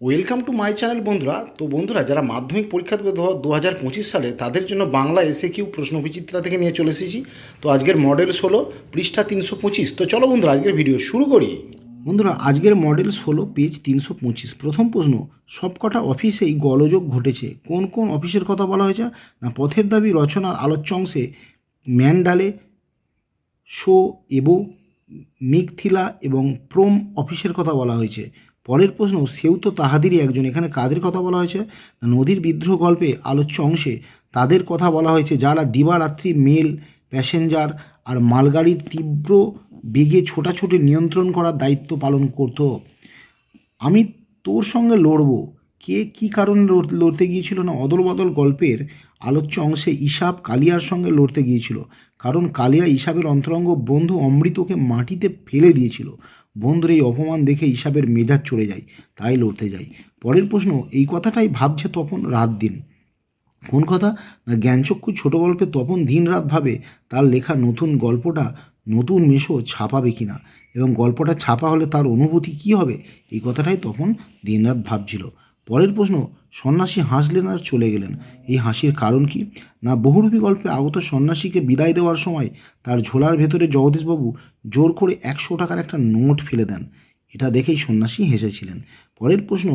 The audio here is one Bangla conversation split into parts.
ওয়েলকাম টু মাই চ্যানেল বন্ধুরা। তো বন্ধুরা, যারা মাধ্যমিক পরীক্ষা দেবে 2025 সালে, তাদের জন্য বাংলা এসএকিউ প্রশ্নবিচিত্রা থেকে নিয়ে চলে এসেছি। তো আজকের মডেল 16, পৃষ্ঠা 325। তো চলো বন্ধুরা, আজকের ভিডিও শুরু করি। বন্ধুরা, আজকের মডেল 16, পেজ 325। প্রথম প্রশ্ন, সবকটা অফিসেই গোলযোগ ঘটেছে। কোন কোন অফিসের কথা বলা হয়েছে? না, পথের দাবি রচনার আলোচ্য অংশে ম্যান্ডালে, শো এবো, মিকথিলা এবং প্রোম অফিসের কথা বলা হয়েছে। পরের প্রশ্ন, সেও তো তাহাদেরই একজন। এখানে কাদের কথা বলা হয়েছে? নদীর বিদ্রোহ গল্পে আলোচ্য অংশে তাদের কথা বলা হয়েছে যারা দিবারাত্রি মেল, প্যাসেঞ্জার আর মালগাড়ির তীব্র বেগে ছোটাছুটি নিয়ন্ত্রণ করার দায়িত্ব পালন করত। আমি তোর সঙ্গে লড়ব, কে কী কারণে লড়তে গিয়েছিল? না, অদল বদল গল্পের আলোচ্য অংশে ইসাব কালিয়ার সঙ্গে লড়তে গিয়েছিল, কারণ কালিয়া ইসাবের অন্তরঙ্গ বন্ধু অমৃতকে মাটিতে ফেলে দিয়েছিল। বন্ধুর এই অপমান দেখে ইসাবের মেজাজ চড়ে যায়, তাই লড়তে যায়। পরের প্রশ্ন, এই কথাটাই ভাবছে তপন রাত দিন। কোন কথা? না, জ্ঞানচক্ষু ছোট গল্পে তপন দিন রাত ভাবে তার লেখা নতুন গল্পটা নতুন মেশো ছাপাবে কিনা, এবং গল্পটা ছাপা হলে তার অনুভূতি কী হবে, এই কথাটাই তপন দিনরাত ভাবছিল। পরের প্রশ্ন, সন্ন্যাসী হাসলেন আর চলে গেলেন। এই হাসির কারণ কি? না, বহুরূপী গল্পে আগত সন্ন্যাসীকে বিদায় দেওয়ার সময় তার ঝোলার ভেতরে জগদীশবাবু জোর করে 100 টাকার একটা নোট ফেলে দেন। এটা দেখেই সন্ন্যাসী হেসেছিলেন। পরের প্রশ্ন,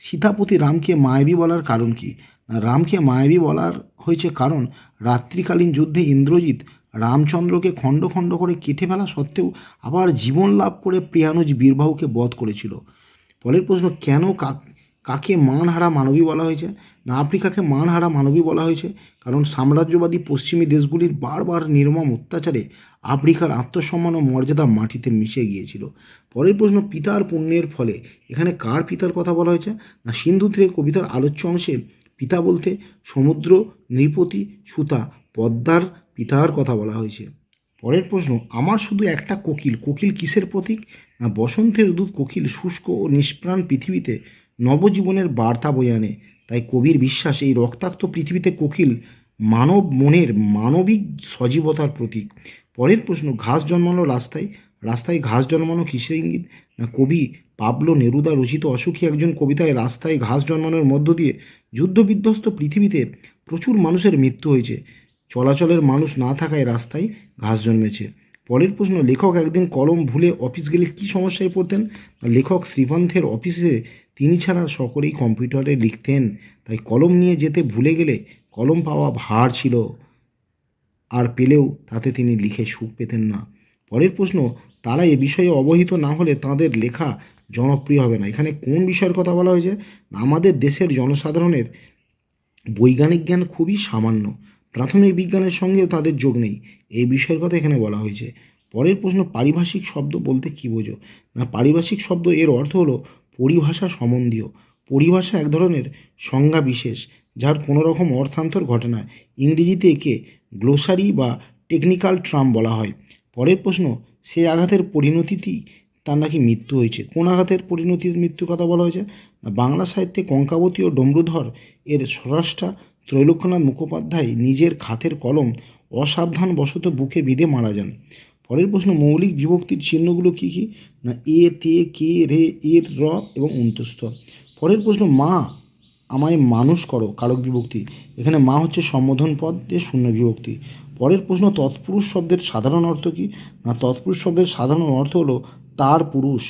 সীতাপতি রামকে মায়াবী বলার কারণ কি? না, রামকে মায়াবী বলার হয়েছে কারণ রাত্রিকালীন যুদ্ধে ইন্দ্রজিৎ রামচন্দ্রকে খণ্ড খণ্ড করে কেটে ফেলা সত্ত্বেও আবার জীবন লাভ করে প্রিয়ানুজ বীরবাহুকে বধ করেছিল। পরের প্রশ্ন, কেন কাকে মানহারা মানবী বলা হয়েছে? না, আফ্রিকাকে মানহারা মানবী বলা হয়েছে কারণ সাম্রাজ্যবাদী পশ্চিমী দেশগুলির বারবার নির্মম অত্যাচারে আফ্রিকার আত্মসম্মান ও মর্যাদা মাটিতে মিশে গিয়েছিল। পরের প্রশ্ন, পিতার পুণ্যের ফলে। এখানে কার পিতার কথা বলা হয়েছে? না, সিন্ধু তীরের কবিতার আলোচ্য অংশে পিতা বলতে সমুদ্র, নৃপতি, সুতা, পদ্মার পিতার কথা বলা হয়েছে। পরের প্রশ্ন, আমার শুধু একটা কোকিল। কোকিল কিসের প্রতীক? না, বসন্তের দূত কোকিল শুষ্ক ও নিষ্প্রাণ পৃথিবীতে নবজীবনের বার্তা বয়ে আনে। তাই কবির বিশ্বাস, এই রক্তাক্ত পৃথিবীতে কোকিল মানব মনের মানবিক সজীবতার প্রতীক। পরের প্রশ্ন, ঘাস জন্মানো রাস্তায়। রাস্তায় ঘাস জন্মানো কিসের ইঙ্গিত? না, কবি পাবলো নেরুদা রচিত অসুখী একজন কবিতায় রাস্তায় ঘাস জন্মানোর মধ্য দিয়ে যুদ্ধবিধ্বস্ত পৃথিবীতে প্রচুর মানুষের মৃত্যু হয়েছে, চলাচলের মানুষ না থাকায় রাস্তায় ঘাস জন্মেছে। পরের প্রশ্ন, লেখক একদিন কলম ভুলে অফিস গেলে কী সমস্যায় পড়তেন? লেখক শ্রীকান্তের অফিসে তিনি ছাড়া সকলেই কম্পিউটারে লিখতেন, তাই কলম নিয়ে যেতে ভুলে গেলে কলম পাওয়া ভার ছিল, আর পেলেও তাতে তিনি লিখে সুখ পেতেন না। পরের প্রশ্ন, তারা এ বিষয়ে অবহিত না হলে তাদের লেখা জনপ্রিয় হবে না। এখানে কোন বিষয়ের কথা বলা হয়েছে? আমাদের দেশের জনসাধারণের বৈজ্ঞানিক জ্ঞান খুবই সামান্য, প্রাথমিক বিজ্ঞানের সঙ্গেও তাদের যোগ নেই, এই বিষয়ের কথা এখানে বলা হয়েছে। পরের প্রশ্ন, পারিভাষিক শব্দ বলতে কী বোঝো? না, পারিভাষিক শব্দ এর অর্থ হলো পরিভাষা সম্বন্ধীয়। পরিভাষা এক ধরনের সংজ্ঞা বিশেষ যার কোনো রকম অর্থান্তর ঘটে না। ইংরেজিতে একে গ্লোসারি বা টেকনিক্যাল টার্ম বলা হয়। পরের প্রশ্ন, সেই আঘাতের পরিণতিটি তার নাকি মৃত্যু হয়েছে। কোন আঘাতের পরিণতির মৃত্যুর কথা বলা হয়েছে? না, বাংলা সাহিত্যে কঙ্কাবতী ও ডমরুধর এর স্বরাষ্ট্রা ত্রৈলোক্যনাথ মুখোপাধ্যায় নিজের খাতের কলম অসাবধানবশত বুকে বিঁধে মারা যান। পরের প্রশ্ন, মৌলিক বিভক্তির চিহ্নগুলো কী কী? না, এ, তে, কে, রে, এর, র এবং অন্তস্থ। পরের প্রশ্ন, মা আমায় মানুষ করো, কারক বিভক্তি। এখানে মা হচ্ছে সম্বোধন পদ দিয়ে শূন্য বিভক্তি। পরের প্রশ্ন, তৎপুরুষ শব্দের সাধারণ অর্থ কী? না, তৎপুরুষ শব্দের সাধারণ অর্থ হলো তার পুরুষ।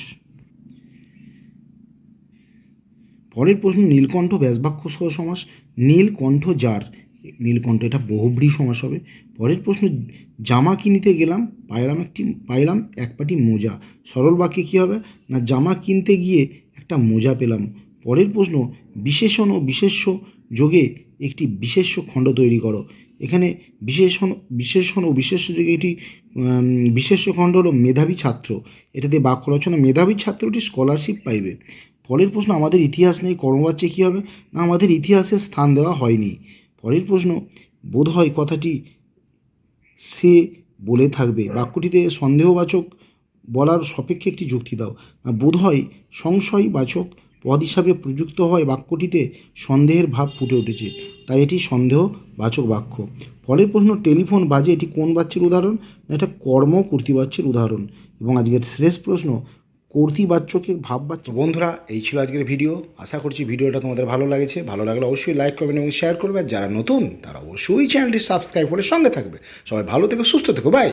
পরের প্রশ্ন, নীলকণ্ঠ ব্যাসবাক্য সহ সমাস। নীলকণ্ঠ যার, নীলকণ্ঠ এটা বহুব্রী সমাস হবে। পরের প্রশ্ন, জামা কিনতে গেলাম, পাইলাম এক পাটি মোজা। সরল বাক্যে কী হবে? না, জামা কিনতে গিয়ে একটা মোজা পেলাম। পরের প্রশ্ন, বিশেষণ ও বিশেষ্য যোগে একটি বিশেষ্য খণ্ড তৈরি করো। এখানে বিশেষণ ও বিশেষ্য যোগে একটি বিশেষ্য খণ্ড হলো মেধাবী ছাত্র। এটাতে বাক্য রচনা, মেধাবী ছাত্রটি স্কলারশিপ পাইবে। পরের প্রশ্ন, আমাদের ইতিহাস নেই, কর্মবাচ্যে কী হবে? না, আমাদের ইতিহাসে স্থান দেওয়া হয়নি। পরের প্রশ্ন, বোধ হয় কথাটি সে বলে থাকবে। বাক্যটিতে সন্দেহবাচক বলার সপেক্ষে একটি যুক্তি দাও। না, বোধ হয় সংশয়বাচক পদ হিসাবে প্রযুক্ত হয় বাক্যটিতে সন্দেহের ভাব ফুটে উঠেছে, তাই এটি সন্দেহবাচক বাক্য। পরের প্রশ্ন, টেলিফোন বাজে, এটি কোন বাচ্যের উদাহরণ? না, এটা কর্ম কর্তৃবাচ্যের উদাহরণ। এবং আজকের শেষ প্রশ্ন, কর্তৃবাচ্যকে ভাববাচ্য। বন্ধুরা, এই ছিল আজকের ভিডিও। আশা করছি ভিডিওটা তোমাদের ভালো লাগেছে। ভালো লাগলে অবশ্যই লাইক করবেন এবং শেয়ার করবে। আর যারা নতুন তারা অবশ্যই চ্যানেলটি সাবস্ক্রাইব করে সঙ্গে থাকবে। সবাই ভালো থেকো, সুস্থ থেকো, বাই।